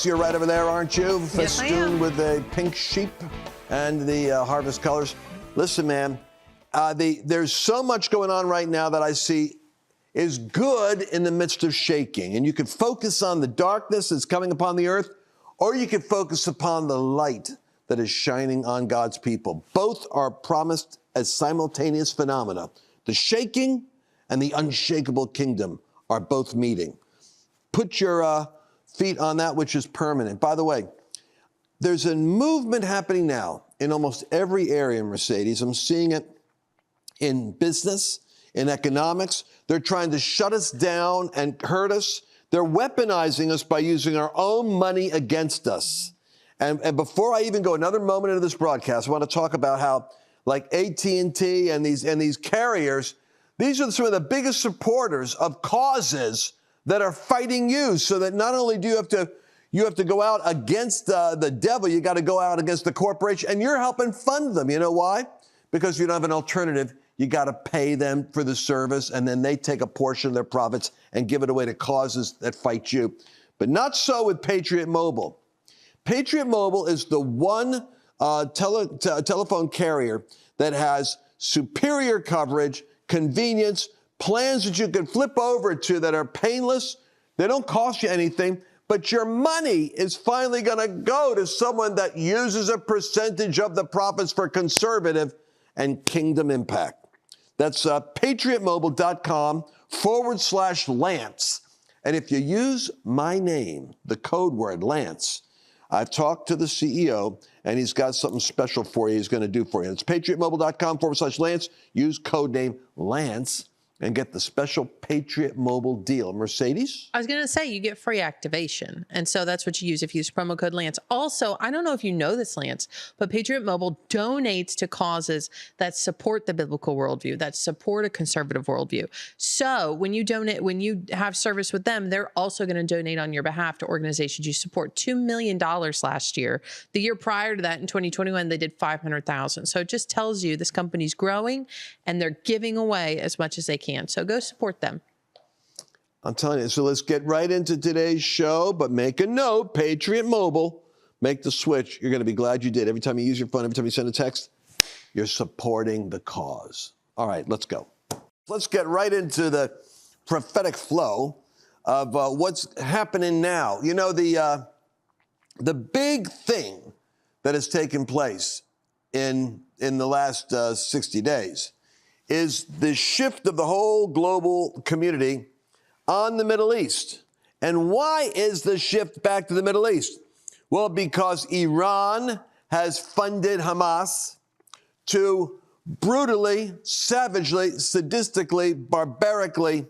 You're right over there, aren't you? Yes, I am. Festooned with the pink sheep and the harvest colors. Listen, man, there's so much going on right now that I see is good in the midst of shaking. And you can focus on the darkness that's coming upon the earth, or you can focus upon the light that is shining on God's people. Both are promised as simultaneous phenomena. The shaking and the unshakable kingdom are both meeting. Put your feet on that which is permanent. By the way, there's a movement happening now in almost every area, Mercedes. I'm seeing it in business, in economics. They're trying to shut us down and hurt us. They're weaponizing us by using our own money against us. And before I even go another moment into this broadcast, I want to talk about how, like AT&T and these carriers, these are some of the biggest supporters of causes that are fighting you, so that not only do you have to go out against the devil, you got to go out against the corporation, and you're helping fund them. You know why? Because you don't have an alternative. You got to pay them for the service, and then they take a portion of their profits and give it away to causes that fight you. But not so with Patriot Mobile. Patriot Mobile is the one telephone carrier that has superior coverage, convenience, plans that you can flip over to that are painless. They don't cost you anything, but your money is finally going to go to someone that uses a percentage of the profits for conservative and kingdom impact. That's patriotmobile.com/Lance. And if you use my name, the code word Lance, I've talked to the CEO, and he's got something special for you he's going to do for you. It's patriotmobile.com/Lance. Use code name Lance and get the special Patriot Mobile deal. Mercedes? I was going to say, you get free activation. And so that's what you use if you use promo code Lance. Also, I don't know if you know this, Lance, but Patriot Mobile donates to causes that support the biblical worldview, that support a conservative worldview. So when you donate, when you have service with them, they're also going to donate on your behalf to organizations you support. $2 million last year. The year prior to that, in 2021, they did $500,000. So it just tells you this company's growing and they're giving away as much as they can. So go support them. I'm telling you. So let's get right into today's show, but make a note, Patriot Mobile, make the switch. You're going to be glad you did. Every time you use your phone, every time you send a text, you're supporting the cause. All right, let's go. Let's get right into the prophetic flow of what's happening now. You know, the big thing that has taken place in the last 60 days is the shift of the whole global community on the Middle East. And why is the shift back to the Middle East? Well, because Iran has funded Hamas to brutally, savagely, sadistically, barbarically,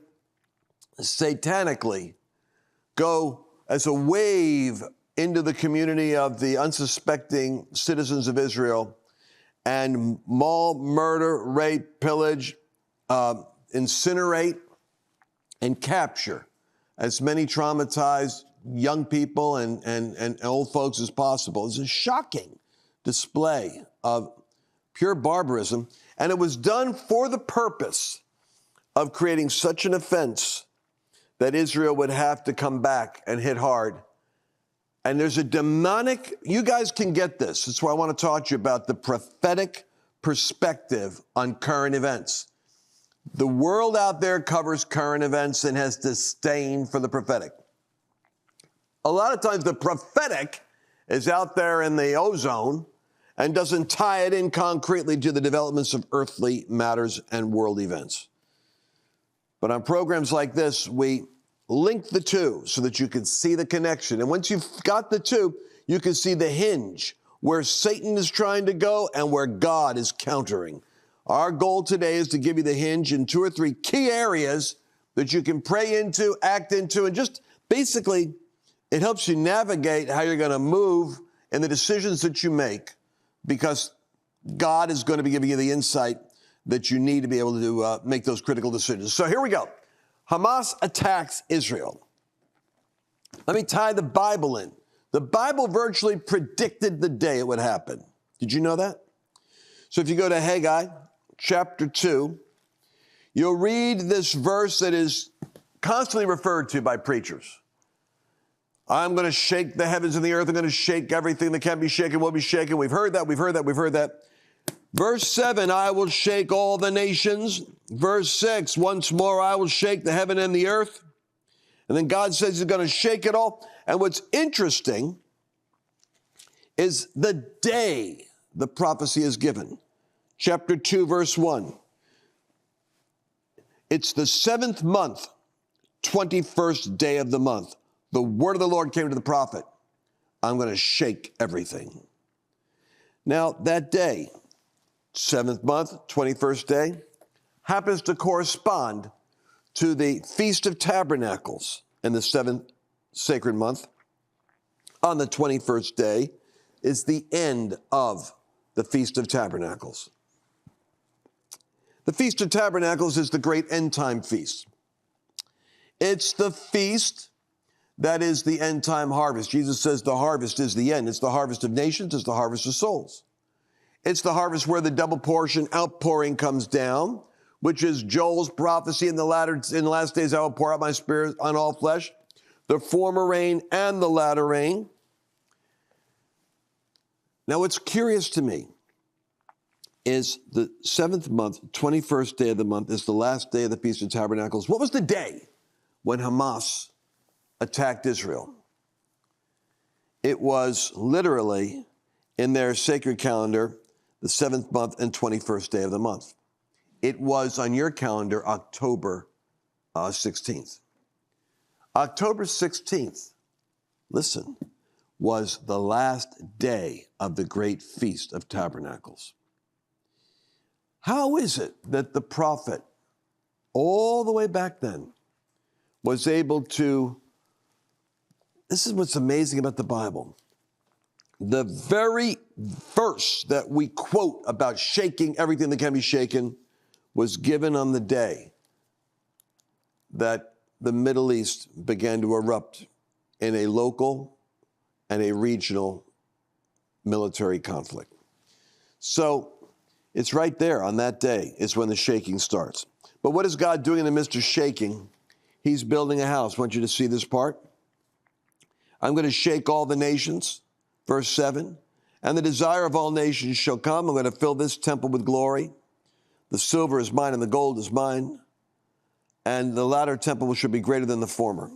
satanically go as a wave into the community of the unsuspecting citizens of Israel and maul, murder, rape, pillage, incinerate, and capture as many traumatized young people and old folks as possible. It's a shocking display of pure barbarism, and it was done for the purpose of creating such an offense that Israel would have to come back and hit hard. And there's a demonic, you guys can get this. That's why I want to talk to you about the prophetic perspective on current events. The world out there covers current events and has disdain for the prophetic. A lot of times the prophetic is out there in the ozone and doesn't tie it in concretely to the developments of earthly matters and world events. But on programs like this, we link the two so that you can see the connection. And once you've got the two, you can see the hinge where Satan is trying to go and where God is countering. Our goal today is to give you the hinge in 2 or 3 key areas that you can pray into, act into, and just basically it helps you navigate how you're going to move in the decisions that you make, because God is going to be giving you the insight that you need to be able to make those critical decisions. So here we go. Hamas attacks Israel. Let me tie the Bible in. The Bible virtually predicted the day it would happen. Did you know that? So if you go to Haggai chapter 2, you'll read this verse that is constantly referred to by preachers. I'm going to shake the heavens and the earth. I'm going to shake everything that can be shaken will be shaken. We've heard that. We've heard that. We've heard that. Verse 7, I will shake all the nations. Verse 6, once more I will shake the heaven and the earth. And then God says he's going to shake it all. And what's interesting is the day the prophecy is given. Chapter 2, verse 1. It's the 7th month, 21st day of the month. The word of the Lord came to the prophet. I'm going to shake everything. Now, that day, 7th month, 21st day, happens to correspond to the Feast of Tabernacles in the 7th sacred month. On the 21st day is the end of the Feast of Tabernacles. The Feast of Tabernacles is the great end-time feast. It's the feast that is the end-time harvest. Jesus says the harvest is the end. It's the harvest of nations. It's the harvest of souls. It's the harvest where the double portion outpouring comes down, which is Joel's prophecy in the last days I will pour out my spirit on all flesh, the former rain and the latter rain. Now, what's curious to me is the 7th month, 21st day of the month, is the last day of the Feast of Tabernacles. What was the day when Hamas attacked Israel? It was literally, in their sacred calendar, the 7th month and 21st day of the month. It was on your calendar, October 16th. October 16th, listen, was the last day of the great Feast of Tabernacles. How is it that the prophet, all the way back then, was able to, this is what's amazing about the Bible. The very verse that we quote about shaking everything that can be shaken was given on the day that the Middle East began to erupt in a local and a regional military conflict. So it's right there on that day is when the shaking starts. But what is God doing in the midst of shaking? He's building a house. I want you to see this part. I'm going to shake all the nations, verse 7. And the desire of all nations shall come. I'm going to fill this temple with glory. The silver is mine and the gold is mine. And the latter temple shall be greater than the former.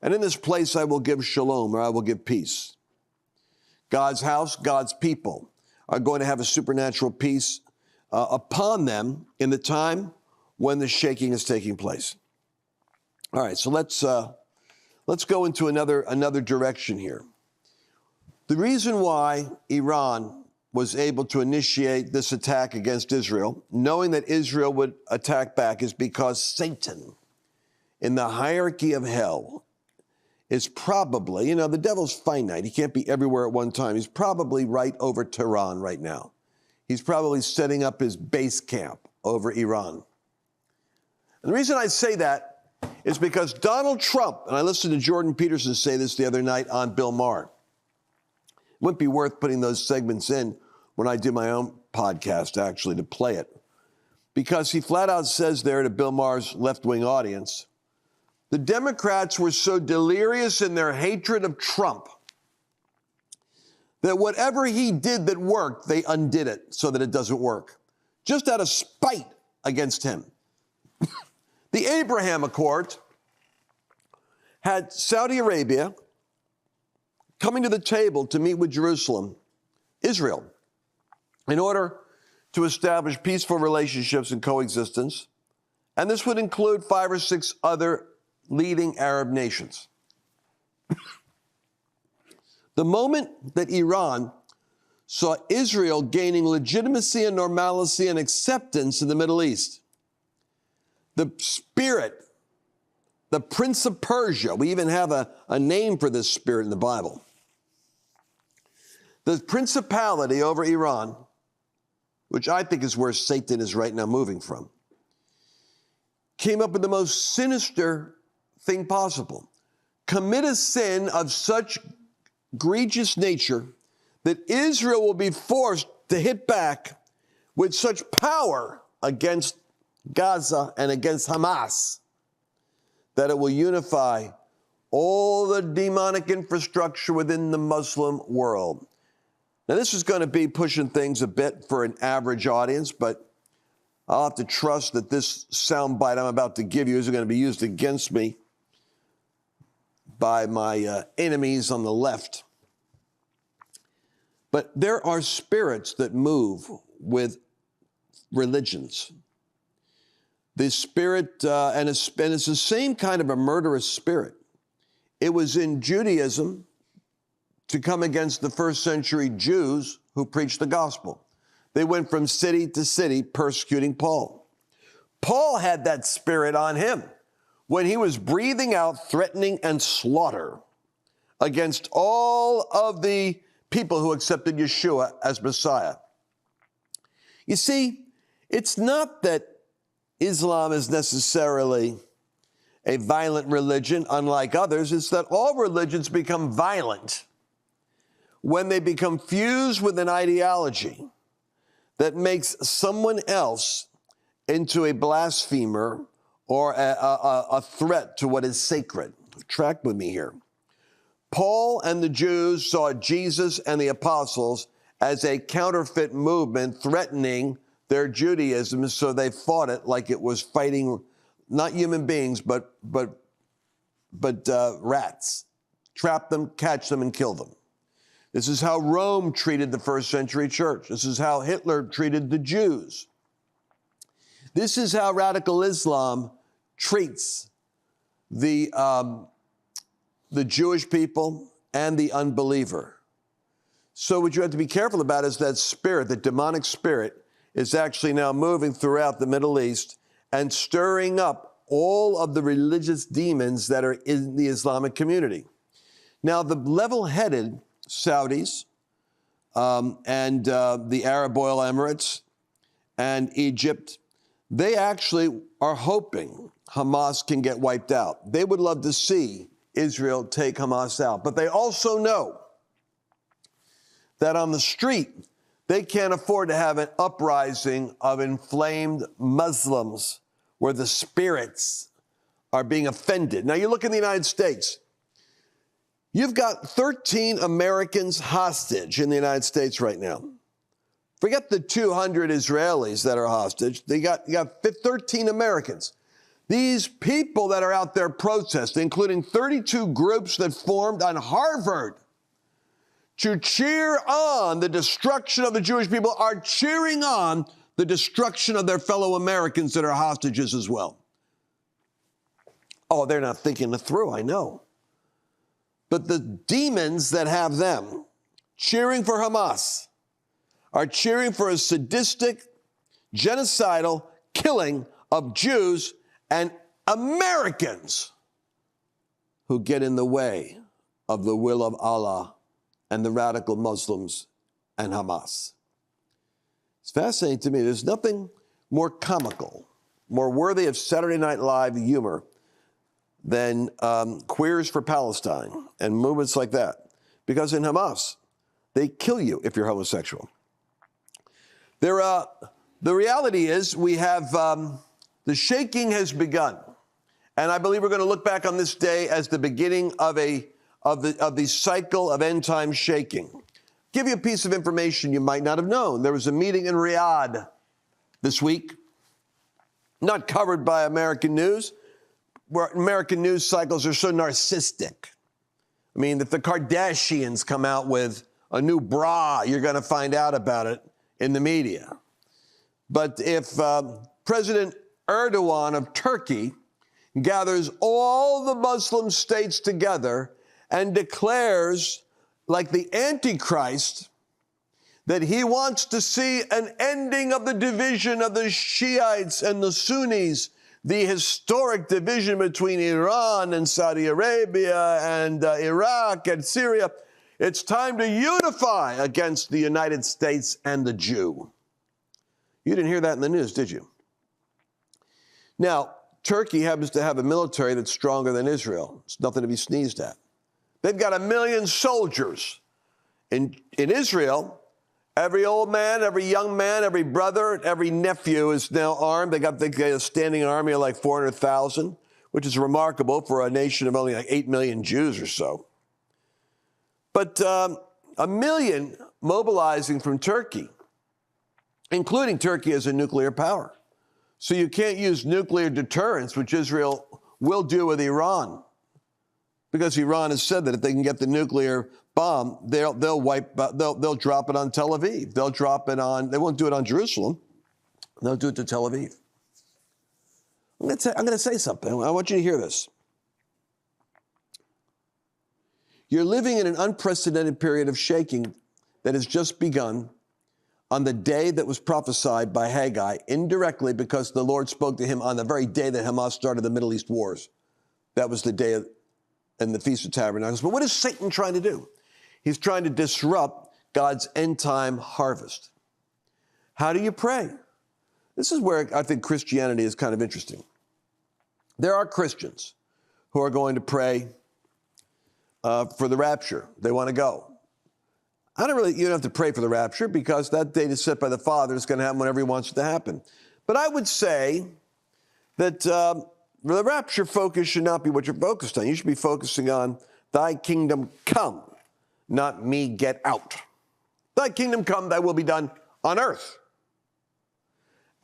And in this place I will give shalom, or I will give peace. God's house, God's people are going to have a supernatural peace upon them in the time when the shaking is taking place. All right, so let's go into another direction here. The reason why Iran was able to initiate this attack against Israel, knowing that Israel would attack back, is because Satan, in the hierarchy of hell, is probably, the devil's finite. He can't be everywhere at one time. He's probably right over Tehran right now. He's probably setting up his base camp over Iran. And the reason I say that is because Donald Trump, and I listened to Jordan Peterson say this the other night on Bill Maher. It wouldn't be worth putting those segments in when I do my own podcast, actually, to play it. Because he flat out says there to Bill Maher's left-wing audience, the Democrats were so delirious in their hatred of Trump that whatever he did that worked, they undid it so that it doesn't work, just out of spite against him. The Abraham Accords had Saudi Arabia coming to the table to meet with Jerusalem, Israel, in order to establish peaceful relationships and coexistence. And this would include 5 or 6 other leading Arab nations. The moment that Iran saw Israel gaining legitimacy and normalcy and acceptance in the Middle East, the spirit, the Prince of Persia, we even have a name for this spirit in the Bible, the principality over Iran, which I think is where Satan is right now moving from, came up with the most sinister thing possible. Commit a sin of such egregious nature that Israel will be forced to hit back with such power against Gaza and against Hamas that it will unify all the demonic infrastructure within the Muslim world. Now, this is going to be pushing things a bit for an average audience, but I'll have to trust that this soundbite I'm about to give you isn't going to be used against me by my enemies on the left. But there are spirits that move with religions. The spirit, and it's the same kind of a murderous spirit. It was in Judaism to come against the first century Jews who preached the gospel. They went from city to city persecuting Paul. Paul had that spirit on him when he was breathing out threatening and slaughter against all of the people who accepted Yeshua as Messiah. You see, it's not that Islam is necessarily a violent religion, unlike others. It's that all religions become violent when they become fused with an ideology that makes someone else into a blasphemer or a threat to what is sacred. Track with me here. Paul and the Jews saw Jesus and the apostles as a counterfeit movement threatening their Judaism, so they fought it like it was fighting not human beings, but rats. Trap them, catch them, and kill them. This is how Rome treated the first century church. This is how Hitler treated the Jews. This is how radical Islam treats the Jewish people and the unbeliever. So what you have to be careful about is that spirit, the demonic spirit, is actually now moving throughout the Middle East and stirring up all of the religious demons that are in the Islamic community. Now, the level-headed Saudis and the Arab Oil Emirates and Egypt, they actually are hoping Hamas can get wiped out. They would love to see Israel take Hamas out. But they also know that on the street, they can't afford to have an uprising of inflamed Muslims where the spirits are being offended. Now, you look in the United States. You've got 13 Americans hostage in the United States right now. Forget the 200 Israelis that are hostage. You got 13 Americans. These people that are out there protesting, including 32 groups that formed on Harvard to cheer on the destruction of the Jewish people, are cheering on the destruction of their fellow Americans that are hostages as well. Oh, they're not thinking it through, I know. But the demons that have them cheering for Hamas are cheering for a sadistic, genocidal killing of Jews and Americans who get in the way of the will of Allah and the radical Muslims and Hamas. It's fascinating to me. There's nothing more comical, more worthy of Saturday Night Live humor than Queers for Palestine and movements like that. Because in Hamas, they kill you if you're homosexual. The reality is we have, the shaking has begun. And I believe we're going to look back on this day as the beginning of the cycle of end time shaking. Give you a piece of information you might not have known. There was a meeting in Riyadh this week, not covered by American news, where American news cycles are so narcissistic. I mean, if the Kardashians come out with a new bra, you're going to find out about it in the media. But if President Erdogan of Turkey gathers all the Muslim states together and declares, like the Antichrist, that he wants to see an ending of the division of the Shiites and the Sunnis, the historic division between Iran and Saudi Arabia and Iraq and Syria. It's time to unify against the United States and the Jew. You didn't hear that in the news, did you? Now, Turkey happens to have a military that's stronger than Israel. It's nothing to be sneezed at. They've got 1 million soldiers. In Israel, every old man, every young man, every brother, every nephew is now armed. They got a standing army of like 400,000. which is remarkable for a nation of only like 8 million Jews or so. But 1 million mobilizing from Turkey, including Turkey as a nuclear power. So you can't use nuclear deterrence, which Israel will do with Iran, because Iran has said that if they can get the nuclear bomb, they'll drop it on Tel Aviv. They'll drop it on. They won't do it on Jerusalem. They'll do it to Tel Aviv. I'm going to say something. I want you to hear this. You're living in an unprecedented period of shaking that has just begun on the day that was prophesied by Haggai, indirectly because the Lord spoke to him on the very day that Hamas started the Middle East wars. That was the day and the Feast of Tabernacles. But what is Satan trying to do? He's trying to disrupt God's end-time harvest. How do you pray? This is where I think Christianity is kind of interesting. There are Christians who are going to pray for the rapture. They want to go. You don't have to pray for the rapture because that date is set by the Father. It's going to happen whenever he wants it to happen. But I would say that the rapture focus should not be what you're focused on. You should be focusing on thy kingdom come, not me get out. Thy kingdom come, thy will be done on earth.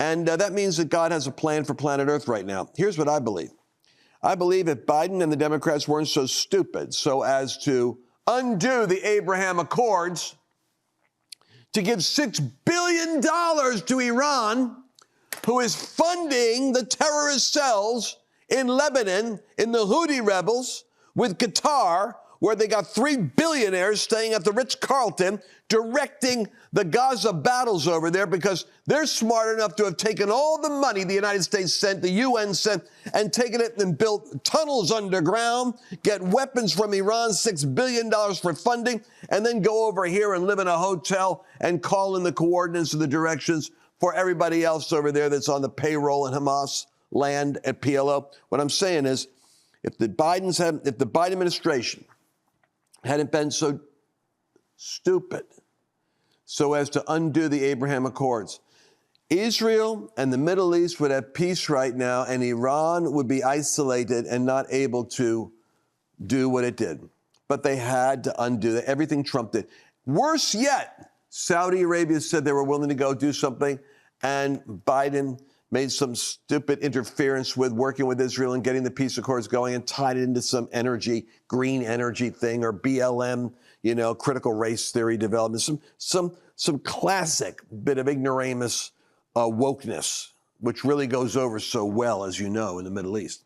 And that means that God has a plan for planet Earth right now. Here's what I believe. I believe if Biden and the Democrats weren't so stupid so as to undo the Abraham Accords, to give $6 billion to Iran, who is funding the terrorist cells in Lebanon, in the Houthi rebels, with Qatar, where they got 3 billionaires staying at the Ritz-Carlton, directing the Gaza battles over there because they're smart enough to have taken all the money the United States sent, the UN sent, and taken it and built tunnels underground, get weapons from Iran, $6 billion for funding, and then go over here and live in a hotel and call in the coordinates and the directions for everybody else over there that's on the payroll in Hamas land at PLO. What I'm saying is, if the Biden administration hadn't been so stupid so as to undo the Abraham Accords, Israel and the Middle East would have peace right now, and Iran would be isolated and not able to do what it did. But they had to undo that. Everything Trump did. Worse yet, Saudi Arabia said they were willing to go do something, and Biden made some stupid interference with working with Israel and getting the peace accords going and tied it into some green energy thing, or BLM, critical race theory development, some classic bit of ignoramus wokeness, which really goes over so well, as you know, in the Middle East.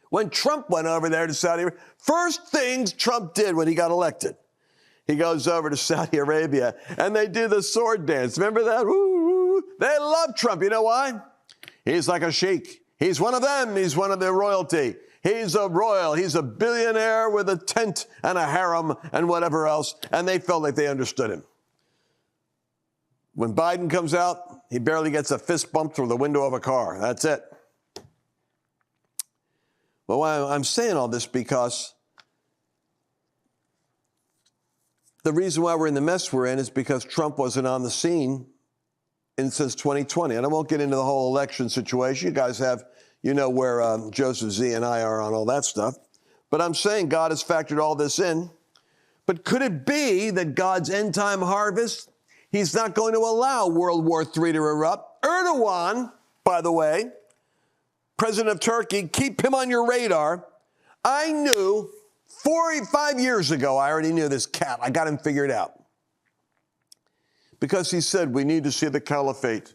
When Trump went over there to Saudi Arabia, first things Trump did when he got elected, he goes over to Saudi Arabia and they do the sword dance. Remember that? Woo! They love Trump. You know why? He's like a sheik. He's one of them. He's one of the royalty. He's a royal. He's a billionaire with a tent and a harem and whatever else. And they felt like they understood him. When Biden comes out, he barely gets a fist bump through the window of a car. That's it. Well, I'm saying all this because the reason why we're in the mess we're in is because Trump wasn't on the scene since 2020. And I won't get into the whole election situation. You guys have, where Joseph Z and I are on all that stuff. But I'm saying God has factored all this in. But could it be that God's end-time harvest, he's not going to allow World War III to erupt? Erdogan, by the way, president of Turkey, keep him on your radar. I knew 45 years ago, I already knew this cat. I got him figured out. Because he said, we need to see the caliphate,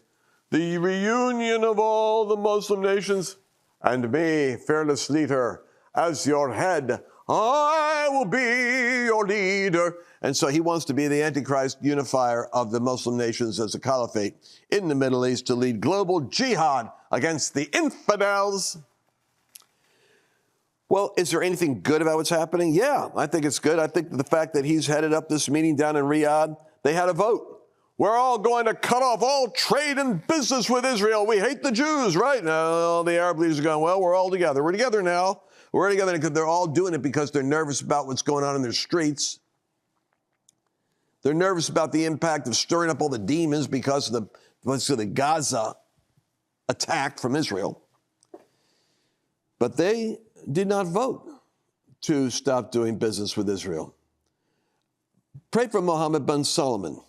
the reunion of all the Muslim nations, and me, fearless leader, as your head, I will be your leader. And so he wants to be the Antichrist unifier of the Muslim nations as a caliphate in the Middle East to lead global jihad against the infidels. Well, is there anything good about what's happening? Yeah, I think it's good. I think the fact that he's headed up this meeting down in Riyadh, they had a vote. We're all going to cut off all trade and business with Israel. We hate the Jews, right? No, the Arab leaders are going, well, we're all together. We're together now. We're together because they're all doing it because they're nervous about what's going on in their streets. They're nervous about the impact of stirring up all the demons because of the Gaza attack from Israel. But they did not vote to stop doing business with Israel. Pray for Mohammed bin Salman.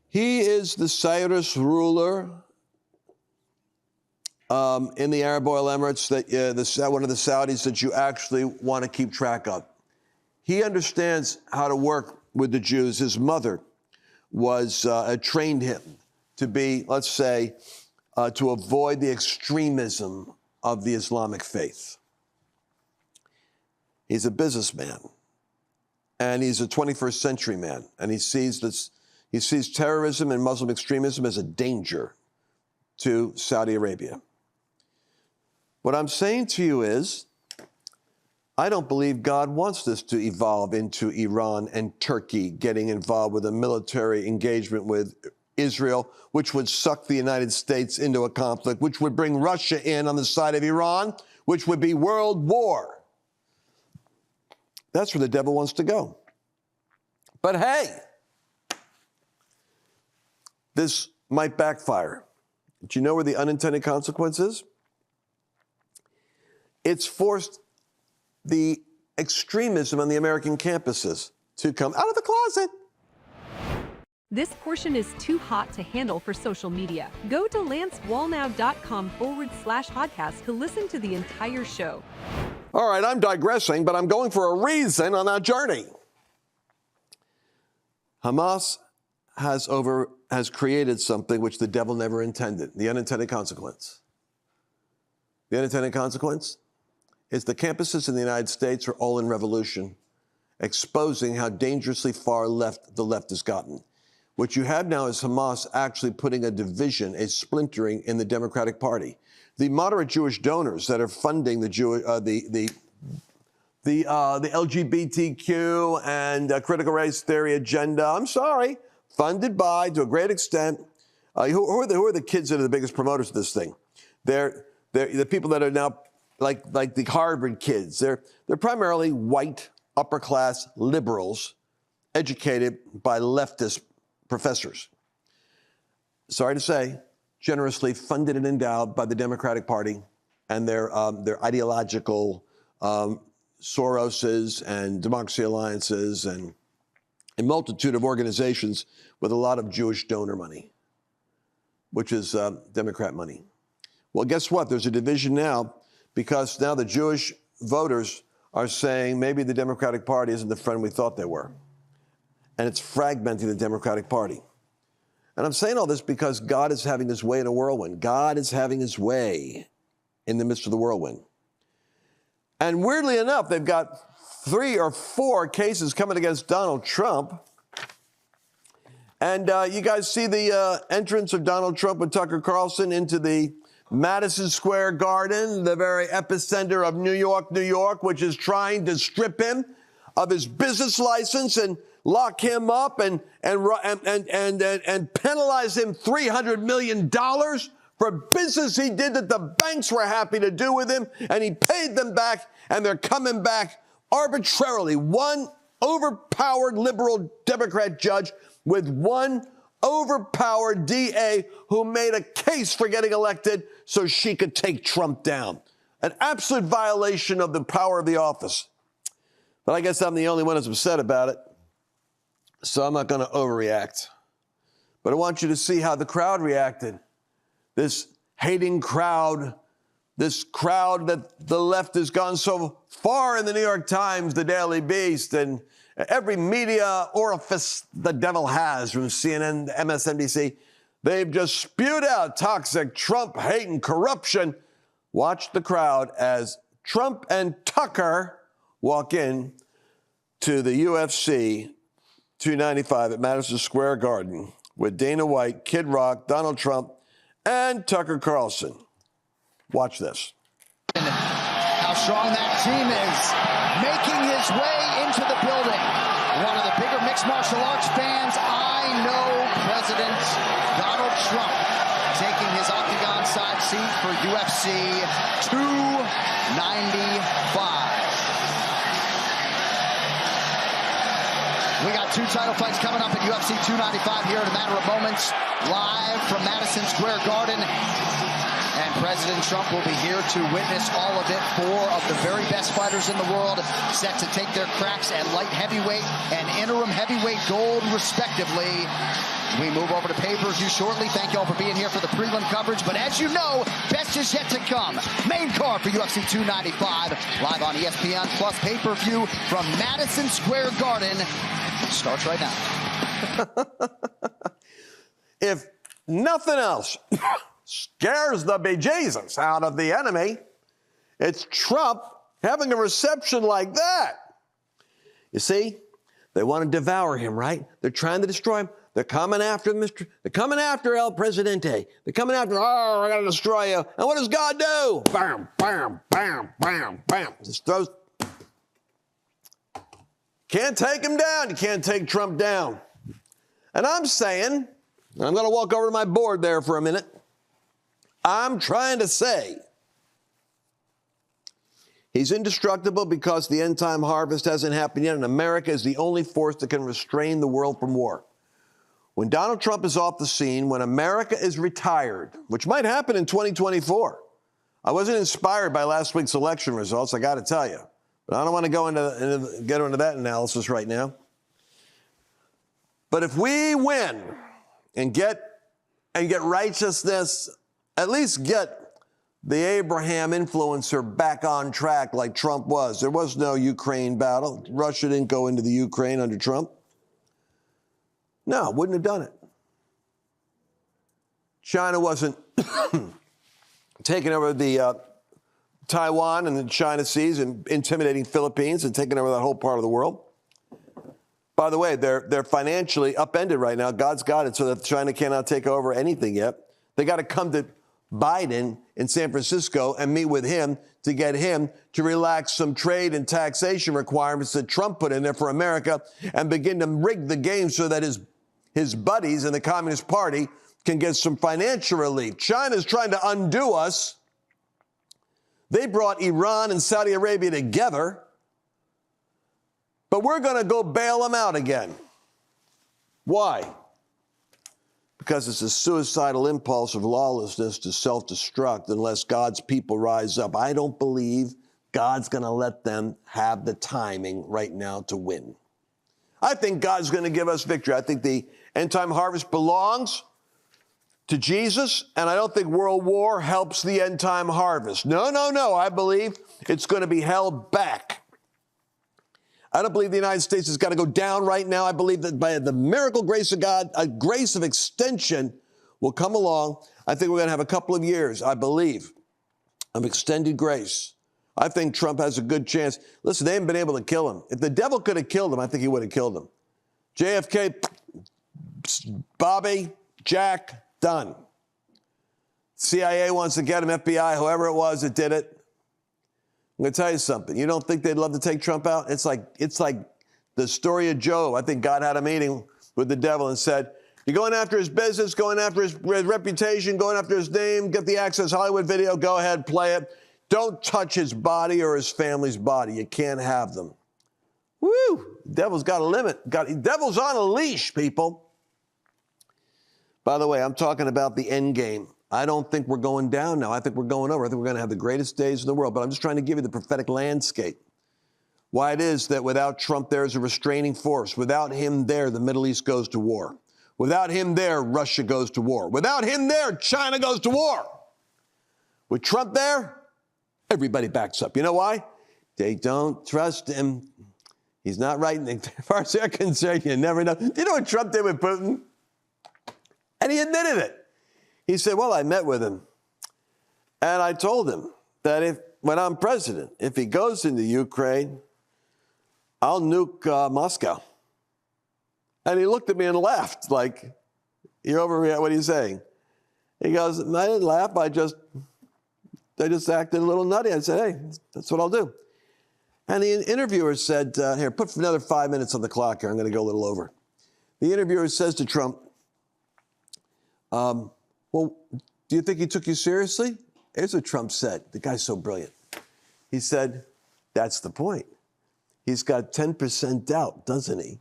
He is the Saudist ruler in the Arab Oil Emirates, one of the Saudis that you actually want to keep track of. He understands how to work with the Jews. His mother trained him to be, let's say, to avoid the extremism of the Islamic faith. He's a businessman, and he's a 21st century man, and he sees terrorism and Muslim extremism as a danger to Saudi Arabia. What I'm saying to you is, I don't believe God wants this to evolve into Iran and Turkey getting involved with a military engagement with Israel, which would suck the United States into a conflict, which would bring Russia in on the side of Iran, which would be world war. That's where the devil wants to go. But hey, this might backfire. Do you know where the unintended consequence is? It's forced the extremism on the American campuses to come out of the closet. This portion is too hot to handle for social media. Go to lancewallnau.com/podcast to listen to the entire show. All right, I'm digressing, but I'm going for a reason on that journey. Hamas has created something which the devil never intended, the unintended consequence. The unintended consequence is the campuses in the United States are all in revolution, exposing how dangerously far left the left has gotten. What you have now is Hamas actually putting a division, a splintering in the Democratic Party. The moderate Jewish donors that are funding the LGBTQ and critical race theory agenda, I'm sorry, funded by, to a great extent, who are the kids that are the biggest promoters of this thing? They're the people that are now like the Harvard kids. They're primarily white, upper-class liberals educated by leftist professors. Sorry to say, generously funded and endowed by the Democratic Party and their ideological Soroses and Democracy Alliances and a multitude of organizations with a lot of Jewish donor money, which is Democrat money. Well, guess what? There's a division now because now the Jewish voters are saying maybe the Democratic Party isn't the friend we thought they were. And it's fragmenting the Democratic Party. And I'm saying all this because God is having his way in a whirlwind. God is having his way in the midst of the whirlwind. And weirdly enough, they've got 3 or 4 cases coming against Donald Trump. And you guys see the entrance of Donald Trump with Tucker Carlson into the Madison Square Garden, the very epicenter of New York, which is trying to strip him of his business license and lock him up and penalize him $300 million for business he did that the banks were happy to do with him, and he paid them back, and they're coming back arbitrarily. One overpowered liberal Democrat judge with one overpowered DA who made a case for getting elected so she could take Trump down. An absolute violation of the power of the office. But I guess I'm the only one who's upset about it, so I'm not going to overreact. But I want you to see how the crowd reacted. This hating crowd, this crowd that the left has gone so far in the New York Times, the Daily Beast, and every media orifice the devil has, from CNN to MSNBC, they've just spewed out toxic Trump hate and corruption. Watch the crowd as Trump and Tucker walk in to the UFC 295 at Madison Square Garden with Dana White, Kid Rock, Donald Trump, and Tucker Carlson. Watch this. How strong that team is, making his way into the building. One of the bigger mixed martial arts fans I know, President Donald Trump, taking his octagon side seat for UFC 295. We got 2 title fights coming up at UFC 295 here in a matter of moments, live from Madison Square Garden. And President Trump will be here to witness all of it. 4 of the very best fighters in the world set to take their cracks at light heavyweight and interim heavyweight gold, respectively. We move over to pay-per-view shortly. Thank you all for being here for the prelim coverage. But as you know, best is yet to come. Main card for UFC 295, live on ESPN Plus pay-per-view from Madison Square Garden. Starts right now. If nothing else scares the bejesus out of the enemy, it's Trump having a reception like that. You see, they want to devour him, right? They're trying to destroy him. They're coming after Mr. They're coming after El Presidente. They're coming after, oh, I got to destroy you. And what does God do? Bam, bam, bam, bam, bam. Just throws. Can't take him down. You can't take Trump down. And I'm saying, I'm going to walk over to my board there for a minute. I'm trying to say he's indestructible because the end time harvest hasn't happened yet, and America is the only force that can restrain the world from war. When Donald Trump is off the scene, when America is retired, which might happen in 2024. I wasn't inspired by last week's election results, I got to tell you. But I don't want to get into that analysis right now. But if we win and get righteousness, at least get the Abraham influencer back on track like Trump was. There was no Ukraine battle. Russia didn't go into the Ukraine under Trump. No, wouldn't have done it. China wasn't taking over the Taiwan and the China Seas and intimidating Philippines and taking over that whole part of the world. By the way, they're financially upended right now. God's got it so that China cannot take over anything yet. They got to come to Biden in San Francisco and meet with him to get him to relax some trade and taxation requirements that Trump put in there for America and begin to rig the game so that his buddies in the Communist Party can get some financial relief. China's trying to undo us. They brought Iran and Saudi Arabia together, but we're going to go bail them out again. Why? Because it's a suicidal impulse of lawlessness to self-destruct unless God's people rise up. I don't believe God's going to let them have the timing right now to win. I think God's going to give us victory. I think the end-time harvest belongs to Jesus, and I don't think world war helps the end-time harvest. No. I believe it's going to be held back. I don't believe the United States has got to go down right now. I believe that by the miracle grace of God, a grace of extension will come along. I think we're going to have a couple of years, I believe, of extended grace. I think Trump has a good chance. Listen, they haven't been able to kill him. If the devil could have killed him, I think he would have killed him. JFK, Bobby, Jack, done. CIA wants to get him, FBI, whoever it was that did it. I'm going to tell you something. You don't think they'd love to take Trump out? It's like the story of Job. I think God had a meeting with the devil and said, you're going after his business, going after his reputation, going after his name, get the Access Hollywood video, go ahead, play it. Don't touch his body or his family's body. You can't have them. Woo! The devil's got a limit. The devil's on a leash, people. By the way, I'm talking about the end game. I don't think we're going down now. I think we're going over. I think we're going to have the greatest days in the world. But I'm just trying to give you the prophetic landscape. Why it is that without Trump, there's a restraining force. Without him there, the Middle East goes to war. Without him there, Russia goes to war. Without him there, China goes to war. With Trump there, everybody backs up. You know why? They don't trust him. He's not right. As far as they're concerned, you never know. Do you know what Trump did with Putin? And he admitted it. He said, well, I met with him. And I told him that when I'm president, if he goes into Ukraine, I'll nuke Moscow. And he looked at me and laughed like, you're overreacting. What are you saying? He goes, I didn't laugh. I just acted a little nutty. I said, hey, that's what I'll do. And the interviewer said, here, put another 5 minutes on the clock here. I'm going to go a little over. The interviewer says to Trump, well, do you think he took you seriously? Here's what Trump said. The guy's so brilliant. He said, that's the point. He's got 10% doubt, doesn't he?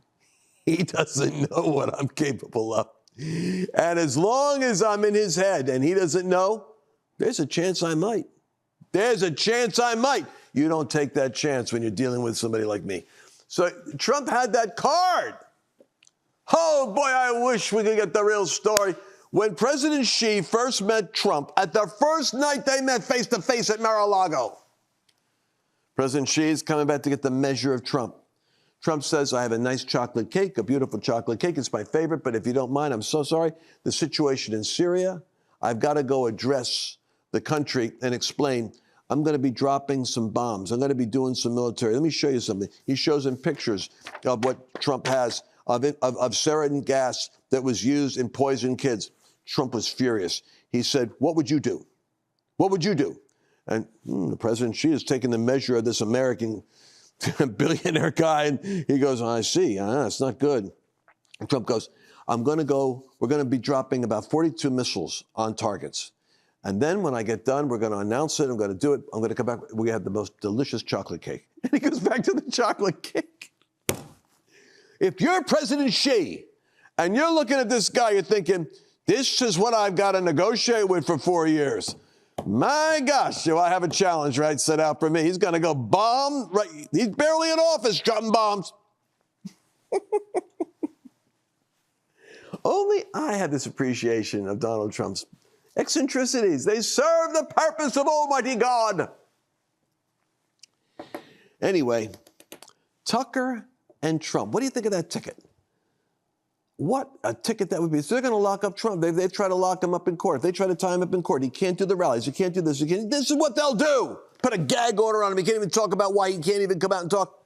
He doesn't know what I'm capable of. And as long as I'm in his head and he doesn't know, There's a chance I might. There's a chance I might. You don't take that chance when you're dealing with somebody like me. So Trump had that card. Oh, boy, I wish we could get the real story. When President Xi first met Trump, at the first night they met face-to-face at Mar-a-Lago, President Xi is coming back to get the measure of Trump. Trump says, I have a nice chocolate cake, a beautiful chocolate cake. It's my favorite, but if you don't mind, I'm so sorry. The situation in Syria, I've got to go address the country and explain. I'm going to be dropping some bombs. I'm going to be doing some military. Let me show you something. He shows him pictures of what Trump has of sarin gas that was used in poisoning kids. Trump was furious. He said, what would you do? What would you do? And the President Xi is taking the measure of this American billionaire guy, and he goes, I see, it's not good. And Trump goes, we're going to be dropping about 42 missiles on targets. And then when I get done, we're going to announce it. I'm going to do it. I'm going to come back. We have the most delicious chocolate cake. And he goes back to the chocolate cake. If you're President Xi and you're looking at this guy, you're thinking, this is what I've got to negotiate with for 4 years. My gosh, do I have a challenge right set out for me. He's going to go bomb. Right, he's barely in office dropping bombs. Only I have this appreciation of Donald Trump's eccentricities. They serve the purpose of Almighty God. Anyway, Tucker and Trump. What do you think of that ticket? What a ticket that would be. So they're going to lock up Trump. They try to lock him up in court. If they try to tie him up in court, he can't do the rallies. He can't do this. This is what they'll do. Put a gag order on him. He can't even talk about why he can't even come out and talk.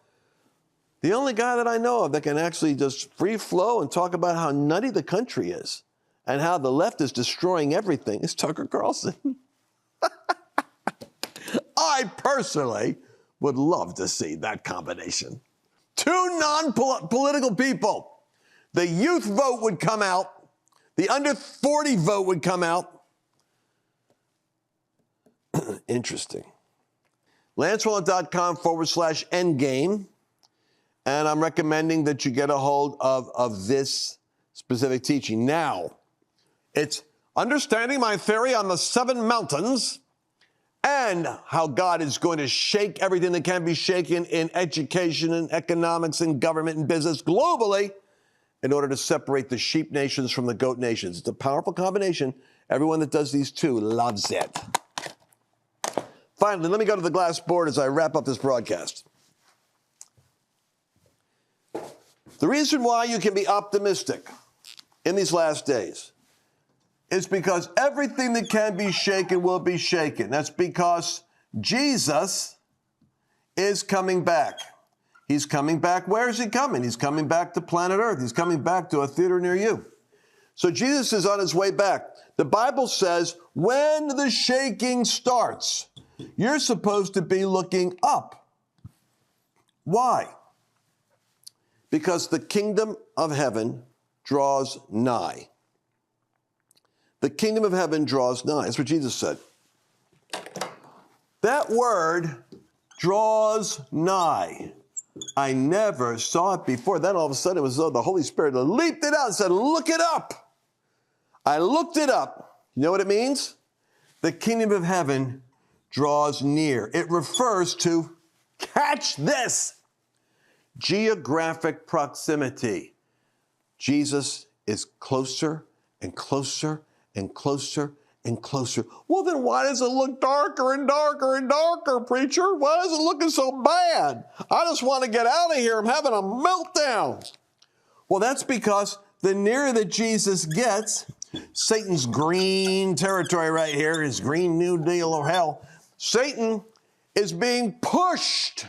The only guy that I know of that can actually just free flow and talk about how nutty the country is and how the left is destroying everything is Tucker Carlson. I personally would love to see that combination. Two non-political people. The youth vote would come out. The under 40 vote would come out. Interesting. LanceWallnau.com/endgame. And I'm recommending that you get a hold of this specific teaching. Now, it's understanding my theory on the 7 mountains and how God is going to shake everything that can be shaken in education and economics and government and business globally in order to separate the sheep nations from the goat nations. It's a powerful combination. Everyone that does these two loves it. Finally, let me go to the glass board as I wrap up this broadcast. The reason why you can be optimistic in these last days is because everything that can be shaken will be shaken. That's because Jesus is coming back. He's coming back. Where is he coming? He's coming back to planet Earth. He's coming back to a theater near you. So Jesus is on his way back. The Bible says when the shaking starts, you're supposed to be looking up. Why? Because the kingdom of heaven draws nigh. The kingdom of heaven draws nigh. That's what Jesus said. That word, draws nigh. I never saw it before. Then all of a sudden it was as though the Holy Spirit leaped it out and said, look it up. I looked it up. You know what it means? The kingdom of heaven draws near. It refers to, catch this, geographic proximity. Jesus is closer and closer and closer and closer. Well, then why does it look darker and darker and darker, preacher? Why is it looking so bad? I just want to get out of here. I'm having a meltdown. Well, that's because the nearer that Jesus gets, Satan's green territory right here, his green new deal of hell, Satan is being pushed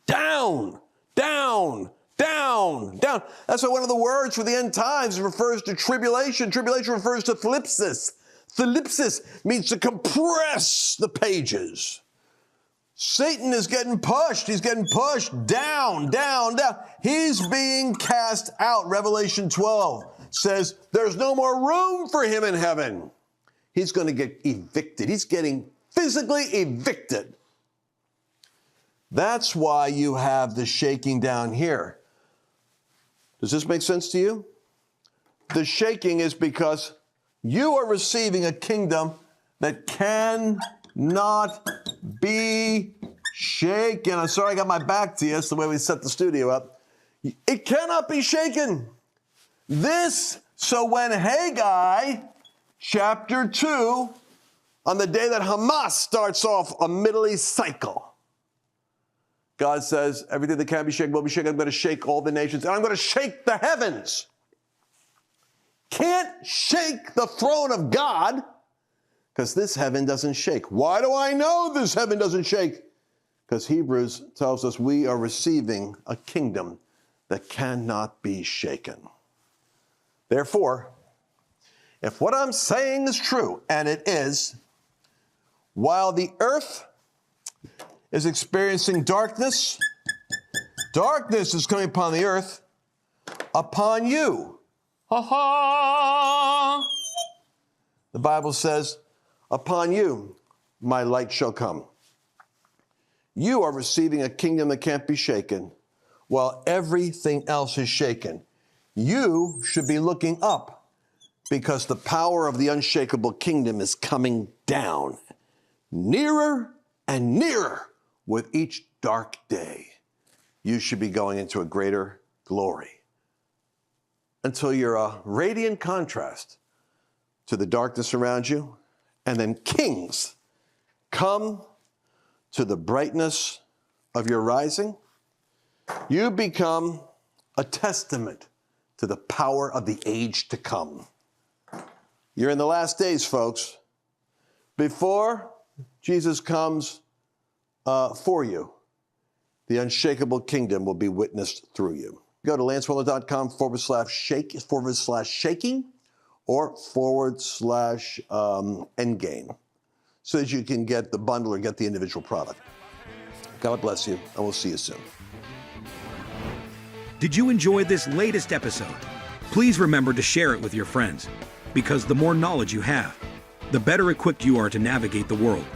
down, down, down, down. That's why one of the words for the end times refers to tribulation. Tribulation refers to thlipsis. Thlipsis means to compress the pages. Satan is getting pushed. He's getting pushed down, down, down. He's being cast out. Revelation 12 says there's no more room for him in heaven. He's going to get evicted. He's getting physically evicted. That's why you have the shaking down here. Does this make sense to you? The shaking is because you are receiving a kingdom that cannot be shaken. I'm sorry I got my back to you. It's the way we set the studio up. It cannot be shaken. So when Haggai, chapter 2, on the day that Hamas starts off a Middle East cycle, God says, everything that can be shaken will be shaken. I'm going to shake all the nations, and I'm going to shake the heavens. Can't shake the throne of God, because this heaven doesn't shake. Why do I know this heaven doesn't shake? Because Hebrews tells us we are receiving a kingdom that cannot be shaken. Therefore, if what I'm saying is true, and it is, while the earth is experiencing darkness, darkness is coming upon the earth, upon you. Ha ha! The Bible says, upon you my light shall come. You are receiving a kingdom that can't be shaken, while everything else is shaken. You should be looking up, because the power of the unshakable kingdom is coming down, nearer and nearer with each dark day. You should be going into a greater glory, until you're a radiant contrast to the darkness around you. And then kings come to the brightness of your rising. You become a testament to the power of the age to come. You're in the last days, folks. Before Jesus comes for you, the unshakable kingdom will be witnessed through you. Go to lancewallnau.com/shaking or /endgame, so that you can get the bundle or get the individual product. God bless you, and we'll see you soon. Did you enjoy this latest episode? Please remember to share it with your friends, because the more knowledge you have, the better equipped you are to navigate the world.